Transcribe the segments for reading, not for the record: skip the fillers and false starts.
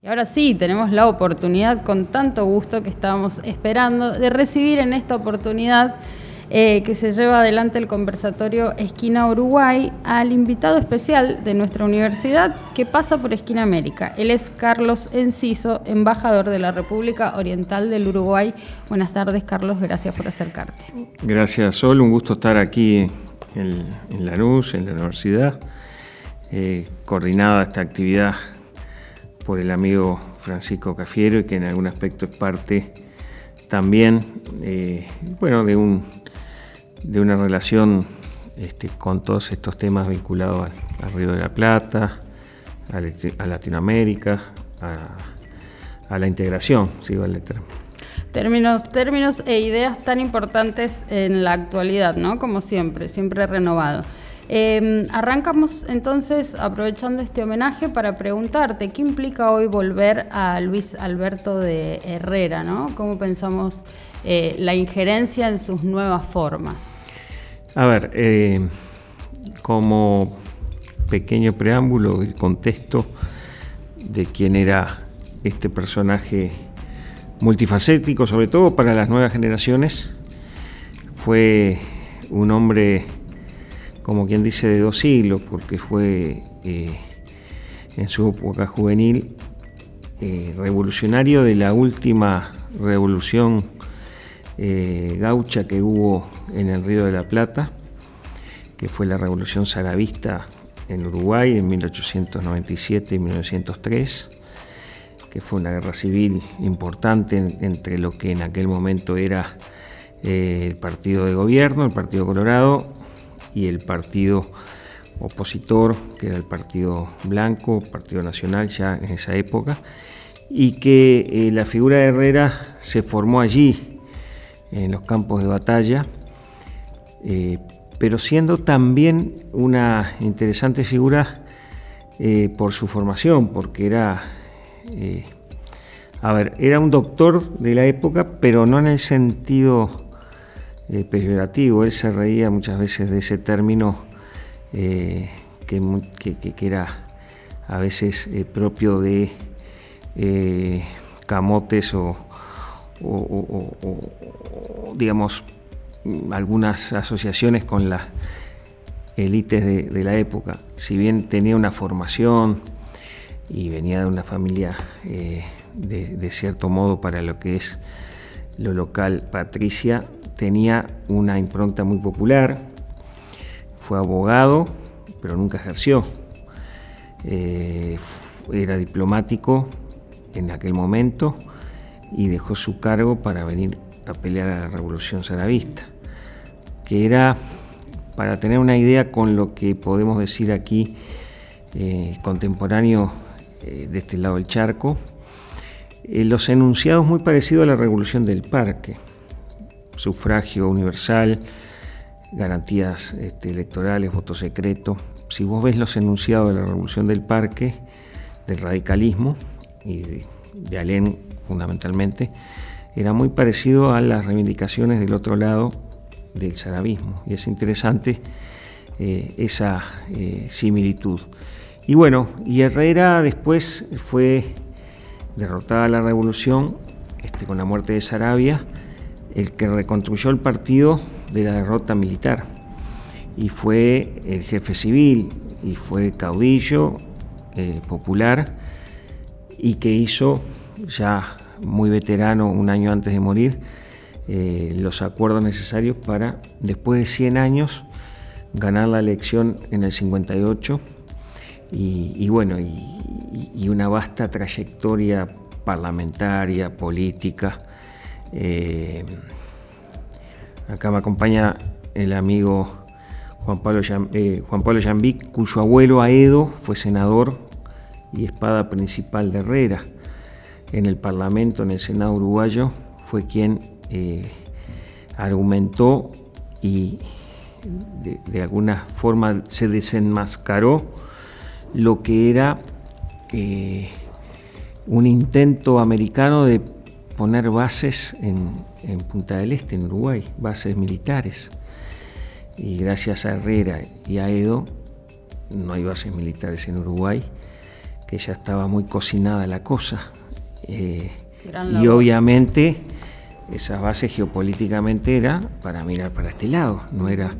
Y ahora sí, tenemos la oportunidad, con tanto gusto que estábamos esperando, de recibir en esta oportunidad que se lleva adelante el conversatorio Esquina Uruguay al invitado especial de nuestra universidad que pasa por Esquina América. Él es Carlos Enciso, embajador de la República Oriental del Uruguay. Buenas tardes, Carlos, gracias por acercarte. Gracias, Sol, un gusto estar aquí en Lanús, en la universidad, coordinada esta actividad por el amigo Francisco Cafiero y que en algún aspecto es parte también de una relación con todos estos temas vinculados al Río de la Plata, a Latinoamérica, a la integración, si vale el término. Términos e ideas tan importantes en la actualidad, ¿no? Como siempre renovado. Arrancamos entonces, aprovechando este homenaje, para preguntarte qué implica hoy volver a Luis Alberto de Herrera, ¿no? ¿Cómo pensamos la injerencia en sus nuevas formas? A ver, como pequeño preámbulo, el contexto de quién era este personaje multifacético, sobre todo para las nuevas generaciones. Fue un hombre, como quien dice, de 2 siglos, porque fue en su época juvenil revolucionario de la última revolución gaucha que hubo en el Río de la Plata, que fue la revolución saravista en Uruguay en 1897 y 1903, que fue una guerra civil importante entre lo que en aquel momento era el partido de gobierno, el Partido Colorado, y el partido opositor, que era el Partido Blanco, Partido Nacional ya en esa época, y que la figura de Herrera se formó allí, en los campos de batalla, pero siendo también una interesante figura por su formación, porque era un doctor de la época, pero no en el sentido peyorativo. Él se reía muchas veces de ese término que era a veces propio de camotes o digamos algunas asociaciones con las élites de la época. Si bien tenía una formación y venía de una familia de cierto modo, para lo que es lo local, patricia, tenía una impronta muy popular. Fue abogado, pero nunca ejerció. Era diplomático en aquel momento y dejó su cargo para venir a pelear a la revolución saravista, que era, para tener una idea con lo que podemos decir aquí, contemporáneo de este lado del charco, los enunciados muy parecidos a la Revolución del Parque: sufragio universal, garantías electorales, voto secreto. Si vos ves los enunciados de la Revolución del Parque, del radicalismo y de Alem fundamentalmente, era muy parecido a las reivindicaciones del otro lado del saravismo, y es interesante esa similitud. Y bueno, Herrera después fue derrotada la revolución con la muerte de Saravia, el que reconstruyó el partido de la derrota militar, y fue el jefe civil y fue caudillo popular, y que hizo, ya muy veterano, un año antes de morir, los acuerdos necesarios para, después de 100 años, ganar la elección en el 58, y una vasta trayectoria parlamentaria, política. Acá me acompaña el amigo Juan Pablo Yambic, cuyo abuelo Aedo fue senador y espada principal de Herrera en el Parlamento, en el Senado uruguayo. Fue quien argumentó y de alguna forma se desenmascaró lo que era un intento americano de poner bases en Punta del Este, en Uruguay, bases militares. Y gracias a Herrera y a Aedo no hay bases militares en Uruguay, que ya estaba muy cocinada la cosa. Gran Y obviamente esa base geopolíticamente era para mirar para este lado, no era,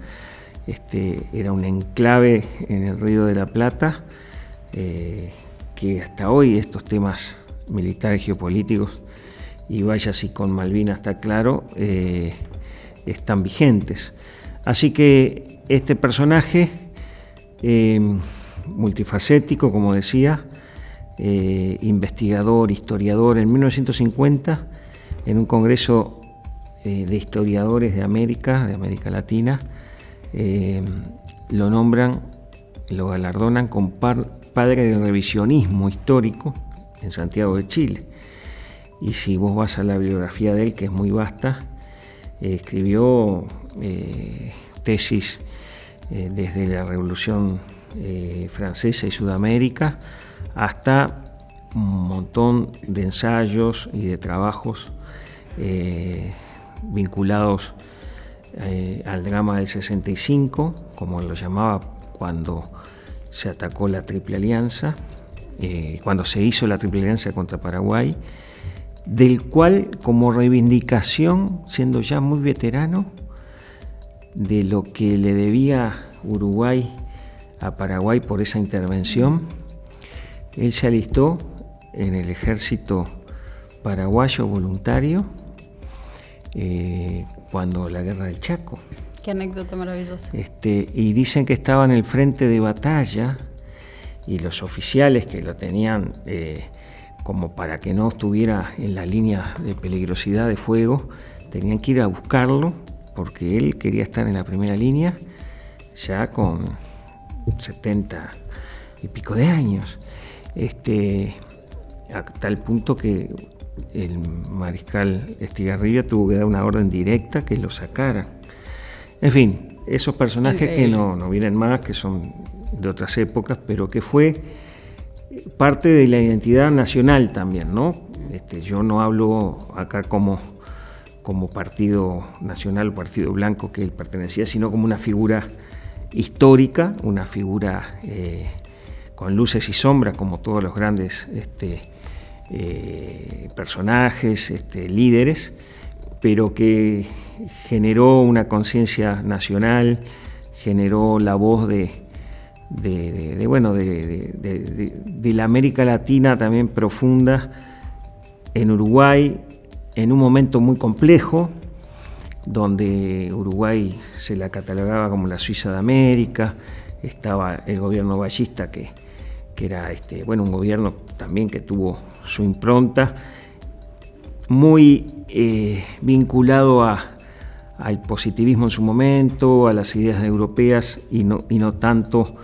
era un enclave en el Río de la Plata, que hasta hoy estos temas militares geopolíticos, y vaya si con Malvinas está claro, están vigentes. Así que este personaje multifacético, como decía, investigador, historiador, en 1950, en un congreso de historiadores de América Latina, lo nombran, lo galardonan con padre del revisionismo histórico en Santiago de Chile. Y si vos vas a la biografía de él, que es muy vasta, escribió tesis desde la Revolución Francesa y Sudamérica hasta un montón de ensayos y de trabajos vinculados al drama del 65, como lo llamaba cuando se atacó la Triple Alianza, cuando se hizo la Triple Alianza contra Paraguay, del cual, como reivindicación, siendo ya muy veterano, de lo que le debía Uruguay a Paraguay por esa intervención, él se alistó en el ejército paraguayo voluntario cuando la guerra del Chaco. Qué anécdota maravillosa. Y dicen que estaba en el frente de batalla y los oficiales que lo tenían como para que no estuviera en la línea de peligrosidad de fuego, tenían que ir a buscarlo porque él quería estar en la primera línea ya con 70 y pico de años. A tal punto que el mariscal Estigarribia tuvo que dar una orden directa que lo sacaran. En fin, esos personajes que no vienen más, que son de otras épocas, pero que fue parte de la identidad nacional también, ¿no? Yo no hablo acá como partido nacional o partido blanco que él pertenecía, sino como una figura histórica, una figura con luces y sombras, como todos los grandes personajes, líderes, pero que generó una conciencia nacional, generó la voz de la América Latina también profunda en Uruguay, en un momento muy complejo, donde Uruguay se la catalogaba como la Suiza de América. Estaba el gobierno ballista, que era un gobierno también que tuvo su impronta, muy vinculado al positivismo en su momento, a las ideas europeas, y no tanto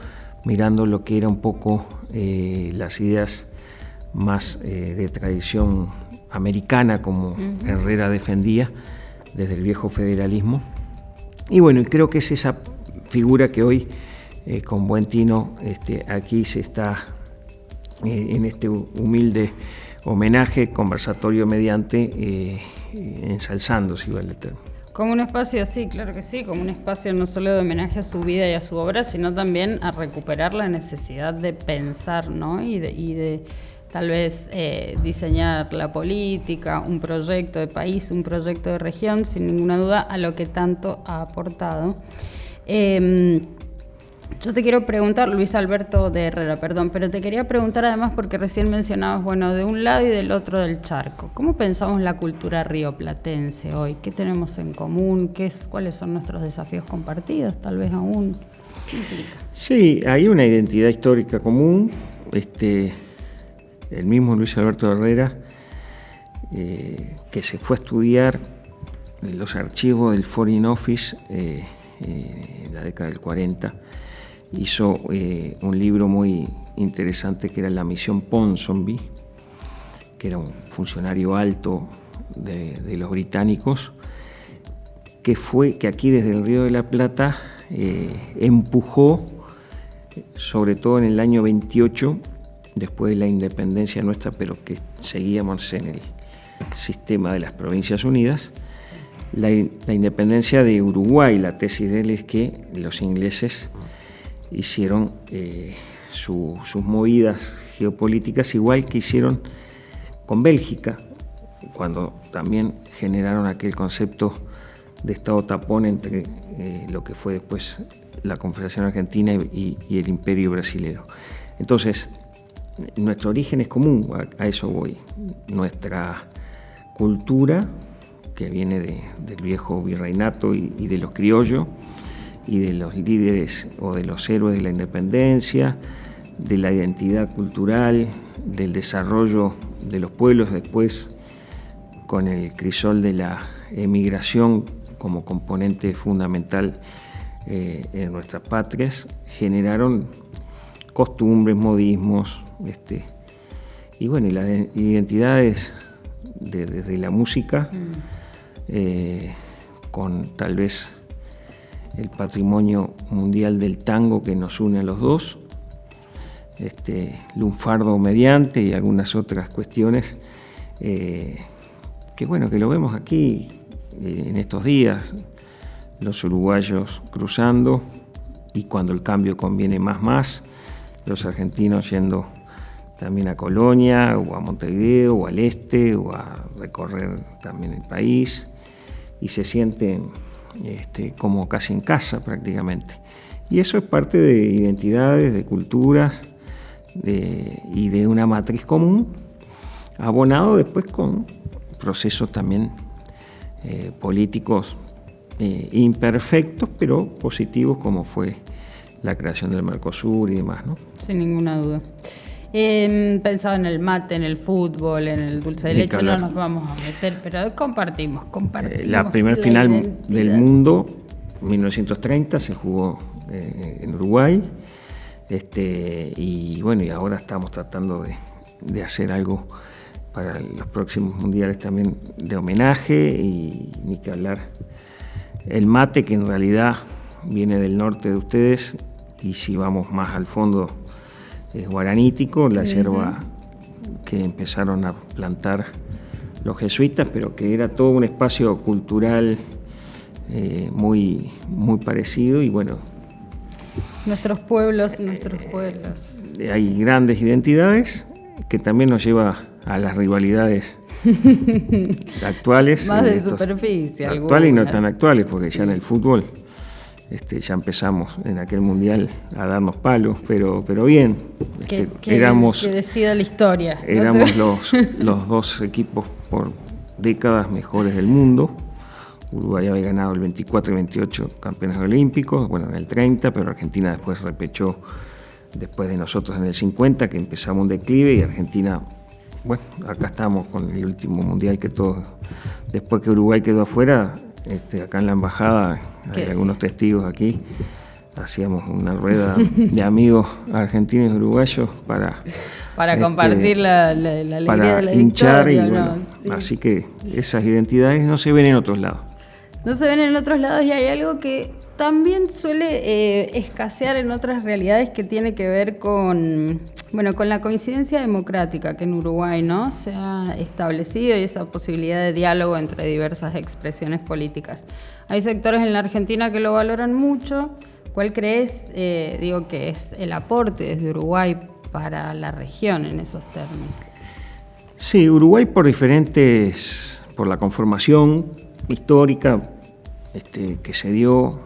mirando lo que era un poco las ideas más de tradición americana, como Herrera defendía desde el viejo federalismo. Y bueno, creo que es esa figura que hoy con buen tino aquí se está en este humilde homenaje, conversatorio mediante, ensalzando, si vale el término. Como un espacio, sí, claro que sí, como un espacio no solo de homenaje a su vida y a su obra, sino también a recuperar la necesidad de pensar, ¿no? Y de tal vez diseñar la política, un proyecto de país, un proyecto de región, sin ninguna duda, a lo que tanto ha aportado. Yo te quiero preguntar, Luis Alberto de Herrera, perdón, pero te quería preguntar además porque recién mencionabas, de un lado y del otro del charco. ¿Cómo pensamos la cultura rioplatense hoy? ¿Qué tenemos en común? ¿Cuáles son nuestros desafíos compartidos? Tal vez aún. ¿Qué implica? Sí, hay una identidad histórica común. El mismo Luis Alberto de Herrera, que se fue a estudiar los archivos del Foreign Office en la década del 40, hizo un libro muy interesante que era La Misión Ponsonby, que era un funcionario alto de los británicos, que aquí desde el Río de la Plata empujó, sobre todo en el año 28, después de la independencia nuestra, pero que seguíamos en el sistema de las Provincias Unidas, la independencia de Uruguay. La tesis de él es que los ingleses hicieron sus movidas geopolíticas, igual que hicieron con Bélgica, cuando también generaron aquel concepto de Estado tapón entre lo que fue después la Confederación Argentina y el Imperio Brasilero. Entonces, nuestro origen es común, a eso voy. Nuestra cultura, que viene del viejo virreinato y de los criollos, y de los líderes o de los héroes de la independencia, de la identidad cultural, del desarrollo de los pueblos después con el crisol de la emigración como componente fundamental en nuestras patrias, generaron costumbres, modismos, y bueno, y las identidades desde la música, con tal vez el patrimonio mundial del tango que nos une a los dos, lunfardo mediante y algunas otras cuestiones, que bueno, que lo vemos aquí en estos días, los uruguayos cruzando, y cuando el cambio conviene más, los argentinos yendo también a Colonia o a Montevideo o al este o a recorrer también el país, y se sienten como casi en casa prácticamente. Y eso es parte de identidades, de culturas y de una matriz común, abonado después con procesos también políticos imperfectos, pero positivos, como fue la creación del Mercosur y demás, ¿no? Sin ninguna duda. Pensaba en el mate, en el fútbol, en el dulce de leche, no nos vamos a meter, pero compartimos. La primer final del mundo, 1930, se jugó en Uruguay, y bueno, y ahora estamos tratando de hacer algo para los próximos mundiales también de homenaje, y ni que hablar el mate, que en realidad viene del norte de ustedes, y si vamos más al fondo es guaranítico, la yerba que empezaron a plantar los jesuitas, pero que era todo un espacio cultural muy parecido, y bueno. Nuestros pueblos. Hay grandes identidades que también nos lleva a las rivalidades actuales. Más de superficie. Actuales y no tan actuales, porque ya en el fútbol ya empezamos en aquel mundial a darnos palos, pero bien. Que decida la historia. Éramos los dos equipos por décadas mejores del mundo. Uruguay había ganado el 24 y 28 campeones olímpicos, bueno, en el 30, pero Argentina después repechó después de nosotros en el 50, que empezamos un declive, y Argentina, bueno, acá estamos con el último mundial que todos, después que Uruguay quedó afuera, acá en la embajada hay algunos testigos aquí, hacíamos una rueda de amigos argentinos y uruguayos para compartir la alegría para de la hinchar, victoria, y bueno, sí. Así que esas identidades no se ven en otros lados. No se ven en otros lados, y hay algo que también suele escasear en otras realidades, que tiene que ver con la coincidencia democrática que en Uruguay, ¿no?, se ha establecido, y esa posibilidad de diálogo entre diversas expresiones políticas. Hay sectores en la Argentina que lo valoran mucho. ¿Cuál crees, que es el aporte desde Uruguay para la región en esos términos? Sí, Uruguay por la conformación histórica que se dio,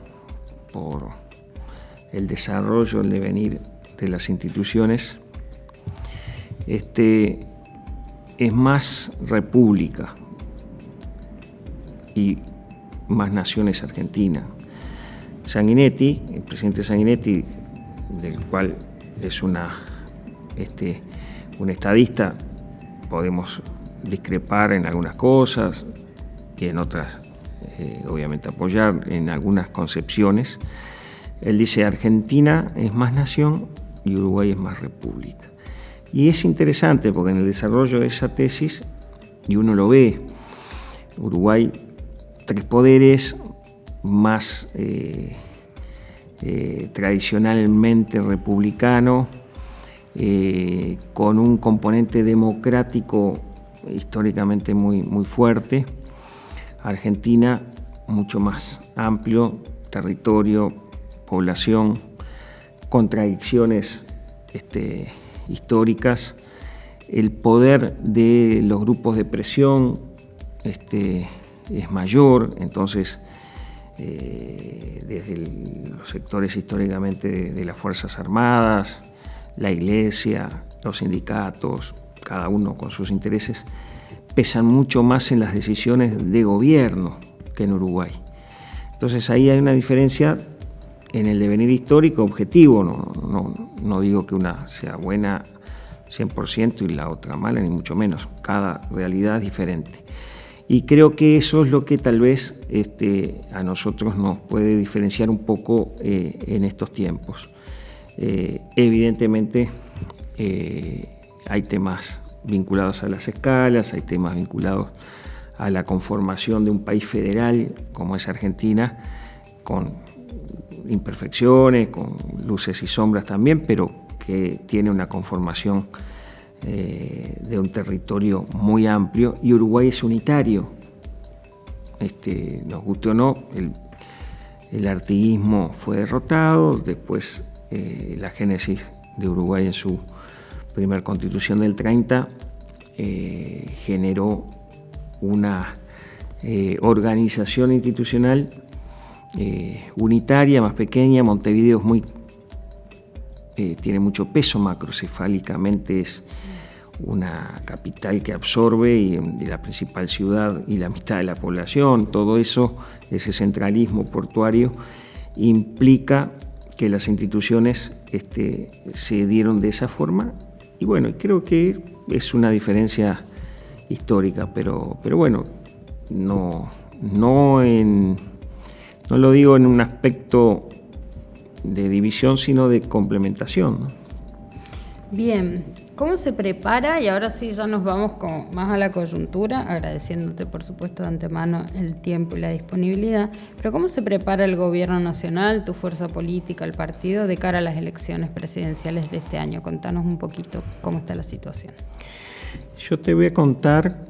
por el desarrollo, el devenir de las instituciones, es más república y más naciones argentinas. Sanguinetti, el presidente Sanguinetti, del cual es un estadista, podemos discrepar en algunas cosas y en otras obviamente apoyar en algunas concepciones. Él dice: Argentina es más nación y Uruguay es más república. Y es interesante porque en el desarrollo de esa tesis, y uno lo ve, Uruguay, tres poderes, más tradicionalmente republicano, con un componente democrático históricamente muy fuerte. Argentina mucho más amplio, territorio, población, contradicciones históricas, el poder de los grupos de presión es mayor, entonces desde los sectores históricamente de las Fuerzas Armadas, la Iglesia, los sindicatos, cada uno con sus intereses, pesan mucho más en las decisiones de gobierno que en Uruguay. Entonces ahí hay una diferencia en el devenir histórico objetivo, no digo que una sea buena 100% y la otra mala, ni mucho menos, cada realidad es diferente. Y creo que eso es lo que tal vez a nosotros nos puede diferenciar un poco en estos tiempos. Evidentemente hay temas vinculados a las escalas, hay temas vinculados a la conformación de un país federal como es Argentina, con imperfecciones, con luces y sombras también, pero que tiene una conformación de un territorio muy amplio, y Uruguay es unitario. Nos guste o no, el artiguismo fue derrotado, después la génesis de Uruguay en su primera constitución del 30 generó una organización institucional unitaria, más pequeña. Montevideo tiene mucho peso, macrocefálicamente es una capital que absorbe y la principal ciudad y la mitad de la población. Todo eso, ese centralismo portuario, implica que las instituciones se dieron de esa forma, y bueno, creo que es una diferencia histórica, pero bueno, no lo digo en un aspecto de división, sino de complementación, ¿no? Bien, ¿cómo se prepara? Y ahora sí ya nos vamos más a la coyuntura, agradeciéndote por supuesto de antemano el tiempo y la disponibilidad, pero ¿cómo se prepara el gobierno nacional, tu fuerza política, el partido, de cara a las elecciones presidenciales de este año? Contanos un poquito cómo está la situación. Yo te voy a contar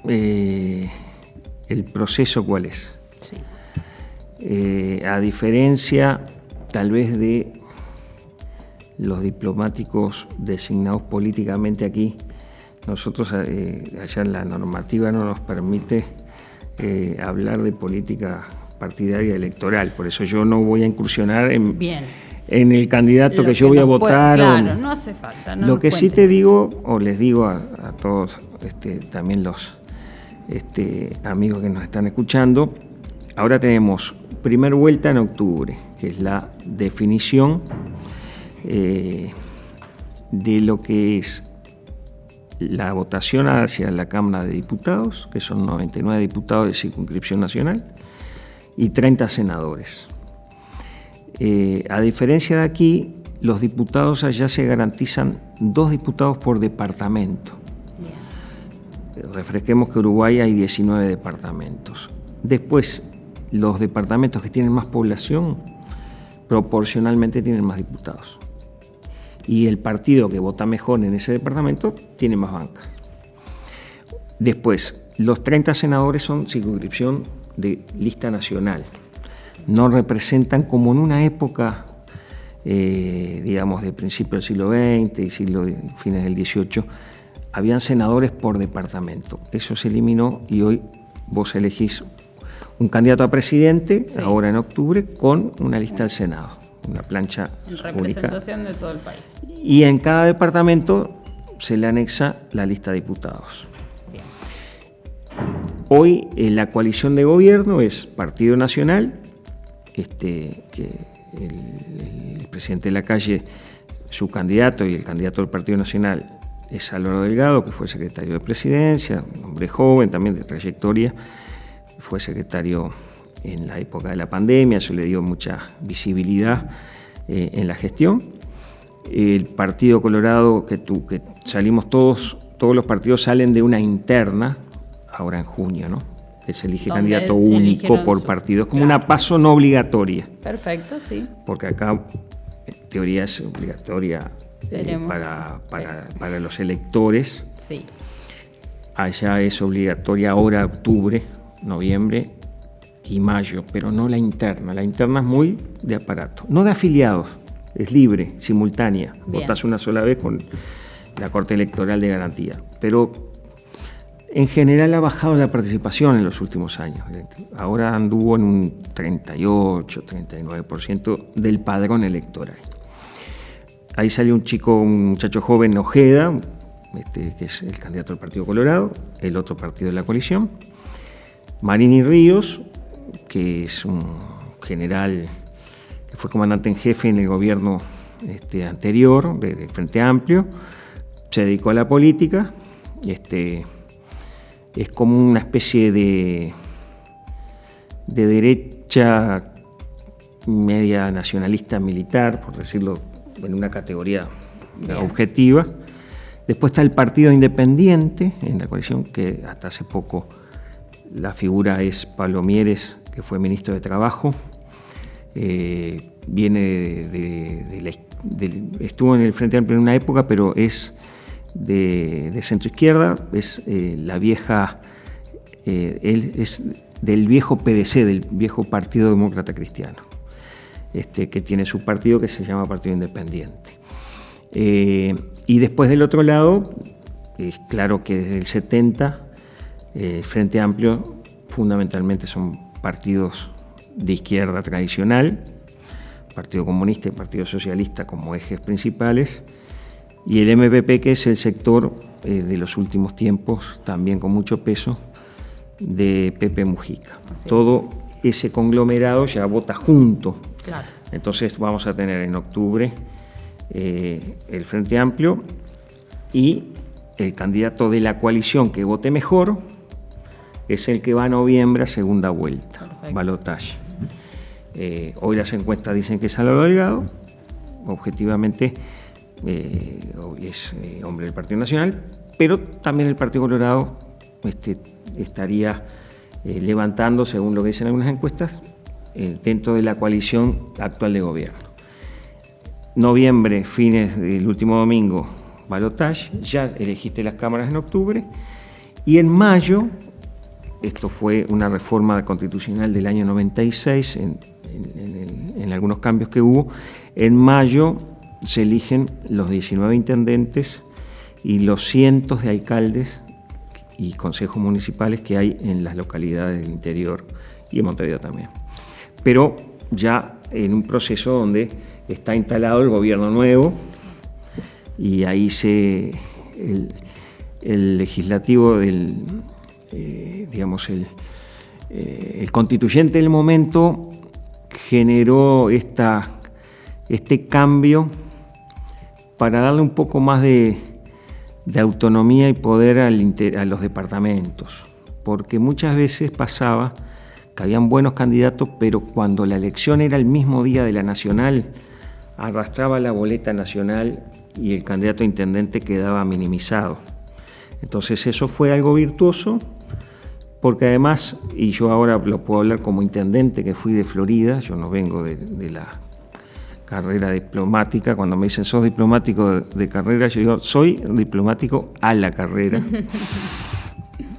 el proceso cuál es. Sí. A diferencia tal vez de los diplomáticos designados políticamente aquí, nosotros allá en la normativa no nos permite hablar de política partidaria electoral, por eso yo no voy a incursionar en el candidato que yo voy a votar. Claro, no hace falta. Lo que sí te digo, o les digo a todos también los amigos que nos están escuchando, ahora tenemos primera vuelta en octubre, que es la definición de lo que es la votación hacia la Cámara de Diputados, que son 99 diputados de circunscripción nacional y 30 senadores. A diferencia de aquí, los diputados allá se garantizan 2 diputados por departamento. Refresquemos que en Uruguay hay 19 departamentos. Después, los departamentos que tienen más población proporcionalmente tienen más diputados. Y el partido que vota mejor en ese departamento tiene más bancas. Después, los 30 senadores son circunscripción de lista nacional. No representan, como en una época, digamos, de principio del siglo XX y fines del XVIII, habían senadores por departamento. Eso se eliminó y hoy vos elegís un candidato a presidente, sí, ahora en octubre, con una lista del Senado, una plancha en representación de todo el país. Y en cada departamento se le anexa la lista de diputados. Bien. Hoy la coalición de gobierno es Partido Nacional, que el presidente Lacalle, su candidato y el candidato del Partido Nacional es Álvaro Delgado, que fue secretario de Presidencia, un hombre joven también de trayectoria, fue secretario en la época de la pandemia, eso le dio mucha visibilidad en la gestión. El Partido Colorado, que salimos todos los partidos salen de una interna, ahora en junio, ¿no? Que se elige candidato único por partido, es como una PASO no obligatoria. Perfecto, sí. Porque acá, en teoría, es obligatoria para los electores. Sí. Allá es obligatoria ahora octubre, noviembre y mayo, pero no la interna. La interna es muy de aparato, no de afiliados, es libre, simultánea. Bien. Votás una sola vez con la Corte Electoral de Garantía. Pero en general ha bajado la participación en los últimos años. Ahora anduvo en un 38-39% del padrón electoral. Ahí salió un muchacho joven, Ojeda, que es el candidato del Partido Colorado, el otro partido de la coalición. Marini Ríos, que es un general que fue comandante en jefe en el gobierno anterior del Frente Amplio, se dedicó a la política. Es como una especie de derecha media nacionalista militar, por decirlo en una categoría objetiva. Después está el Partido Independiente en la coalición, que hasta hace poco la figura es Pablo Mieres, que fue ministro de Trabajo. Estuvo en el Frente Amplio en una época, pero es de centro izquierda, es la vieja, él es del viejo PDC, del viejo Partido Demócrata Cristiano, que tiene su partido que se llama Partido Independiente. Y después del otro lado, es claro que desde el 70, el Frente Amplio fundamentalmente son partidos de izquierda tradicional, Partido Comunista y Partido Socialista como ejes principales, y el MPP, que es el sector de los últimos tiempos, también con mucho peso, de Pepe Mujica. Todo ese conglomerado ya vota junto. Claro. Entonces vamos a tener en octubre el Frente Amplio y el candidato de la coalición que vote mejor es el que va a noviembre a segunda vuelta, balotaje. Hoy las encuestas dicen que es Álvaro Delgado, objetivamente es hombre del Partido Nacional, pero también el Partido Colorado estaría levantando, según lo que dicen algunas encuestas, dentro de la coalición actual de gobierno. Noviembre, fines del último domingo, balotaje, ya elegiste las cámaras en octubre, y en mayo, esto fue una reforma constitucional del año 96, en algunos cambios que hubo, en mayo se eligen los 19 intendentes y los cientos de alcaldes y consejos municipales que hay en las localidades del interior y en Montevideo también. Pero ya en un proceso donde está instalado el gobierno nuevo y ahí el legislativo el constituyente del momento generó este cambio para darle un poco más de autonomía y poder a los departamentos, porque muchas veces pasaba que habían buenos candidatos, pero cuando la elección era el mismo día de la nacional, arrastraba la boleta nacional y el candidato a intendente quedaba minimizado. Entonces eso fue algo virtuoso, porque además, y yo ahora lo puedo hablar como intendente que fui de Florida, yo no vengo de la carrera diplomática. Cuando me dicen sos diplomático de carrera, yo digo soy diplomático a la carrera.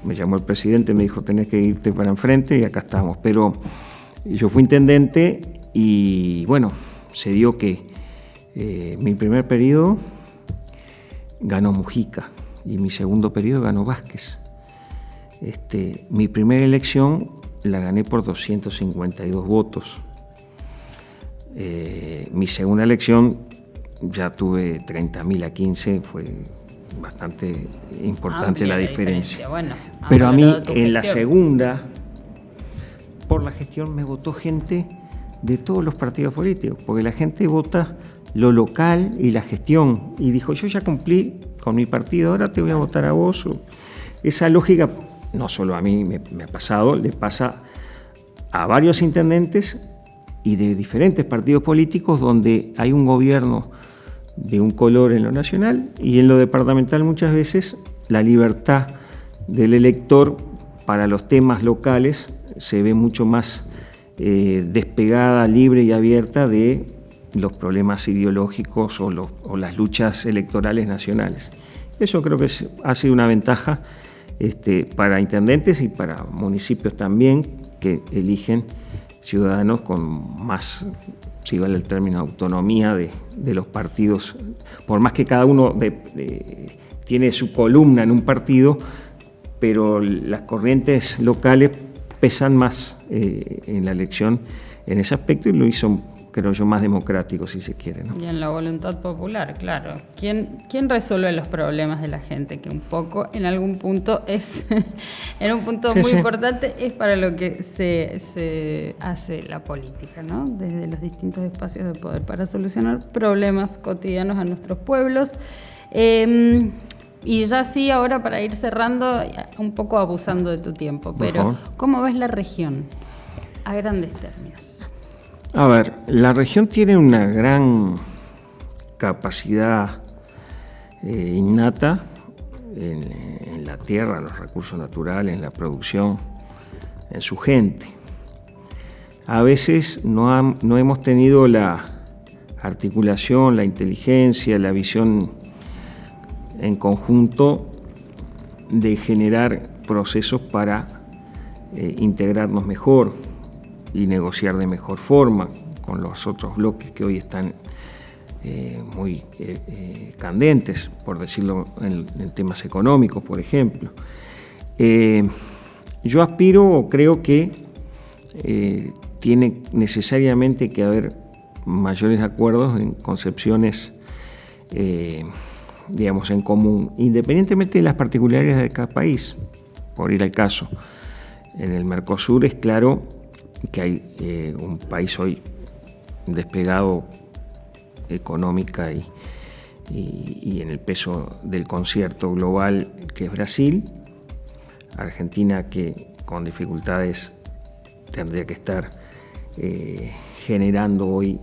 Me llamó el presidente, me dijo tenés que irte para enfrente y acá estamos. Pero yo fui intendente y bueno, se dio que mi primer periodo ganó Mujica y mi segundo periodo ganó Vázquez. Mi primera elección la gané por 252 votos. Mi segunda elección ya tuve 30.000 a 15, fue bastante importante la diferencia. Bueno, pero a mí en la segunda, por la gestión, me votó gente de todos los partidos políticos, porque la gente vota lo local y la gestión, y dijo yo ya cumplí con mi partido, ahora te voy a votar a vos. Esa lógica, no solo a mí me ha pasado, le pasa a varios intendentes y de diferentes partidos políticos donde hay un gobierno de un color en lo nacional y en lo departamental muchas veces la libertad del elector para los temas locales se ve mucho más despegada, libre y abierta de los problemas ideológicos o las luchas electorales nacionales. Eso creo que ha sido una ventaja para intendentes y para municipios también que eligen ciudadanos con más, si vale el término, autonomía de los partidos, por más que cada uno tiene su columna en un partido, pero las corrientes locales pesan más en la elección en ese aspecto, y lo hizo, creo yo, más democrático, si se quiere, ¿no? Y en la voluntad popular, claro. ¿Quién resuelve los problemas de la gente? Que un poco, en algún punto, en un punto muy importante, es para lo que se hace la política, ¿no? Desde los distintos espacios de poder, para solucionar problemas cotidianos a nuestros pueblos. Y ya sí, ahora para ir cerrando, un poco abusando de tu tiempo, pero ¿cómo ves la región a grandes términos? A ver, la región tiene una gran capacidad innata en la tierra, en los recursos naturales, en la producción, en su gente. A veces no hemos tenido la articulación, la inteligencia, la visión en conjunto de generar procesos para integrarnos mejor y negociar de mejor forma con los otros bloques que hoy están muy candentes, por decirlo en temas económicos, por ejemplo. Yo aspiro o creo que tiene necesariamente que haber mayores acuerdos en concepciones, digamos, en común, independientemente de las particularidades de cada país. Por ir al caso, en el Mercosur es claro que hay un país hoy despegado económica y en el peso del concierto global, que es Brasil. Argentina, que con dificultades tendría que estar generando hoy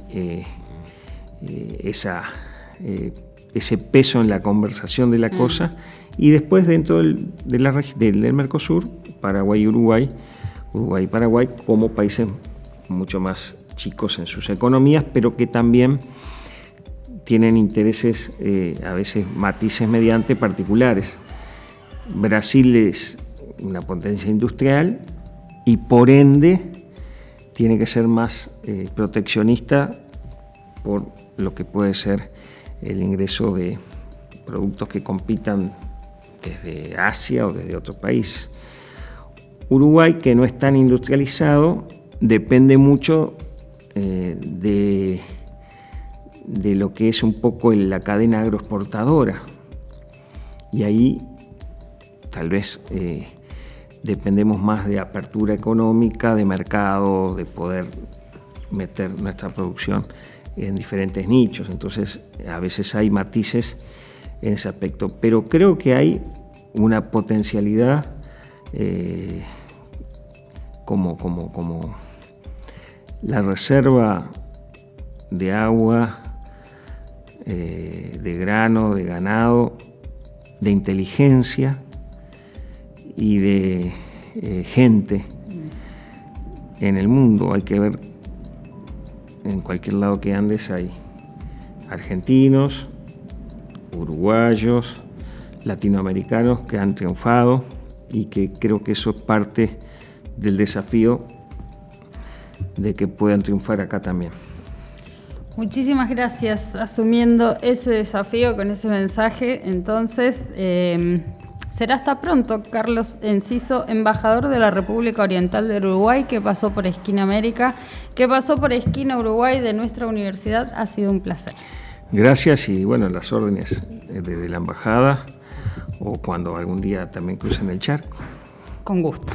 ese peso en la conversación de la cosa. Y después, dentro del Mercosur, Paraguay y Uruguay y Paraguay como países mucho más chicos en sus economías, pero que también tienen intereses, a veces matices mediante particulares. Brasil es una potencia industrial y por ende tiene que ser más proteccionista por lo que puede ser el ingreso de productos que compitan desde Asia o desde otros países. Uruguay, que no es tan industrializado, depende mucho de lo que es un poco la cadena agroexportadora. Y ahí tal vez dependemos más de apertura económica, de mercado, de poder meter nuestra producción en diferentes nichos. Entonces, a veces hay matices en ese aspecto. Pero creo que hay una potencialidad como la reserva de agua, de grano, de ganado, de inteligencia y de gente en el mundo. Hay que ver, en cualquier lado que andes hay argentinos, uruguayos, latinoamericanos que han triunfado, y que creo que eso es parte del desafío de que puedan triunfar acá también. Muchísimas gracias, asumiendo ese desafío con ese mensaje. Entonces, será hasta pronto. Carlos Enciso, embajador de la República Oriental de Uruguay, que pasó por Esquina América, que pasó por Esquina Uruguay de nuestra universidad. Ha sido un placer. Gracias, y bueno, las órdenes desde la embajada, o cuando algún día también crucen el charco. Con gusto.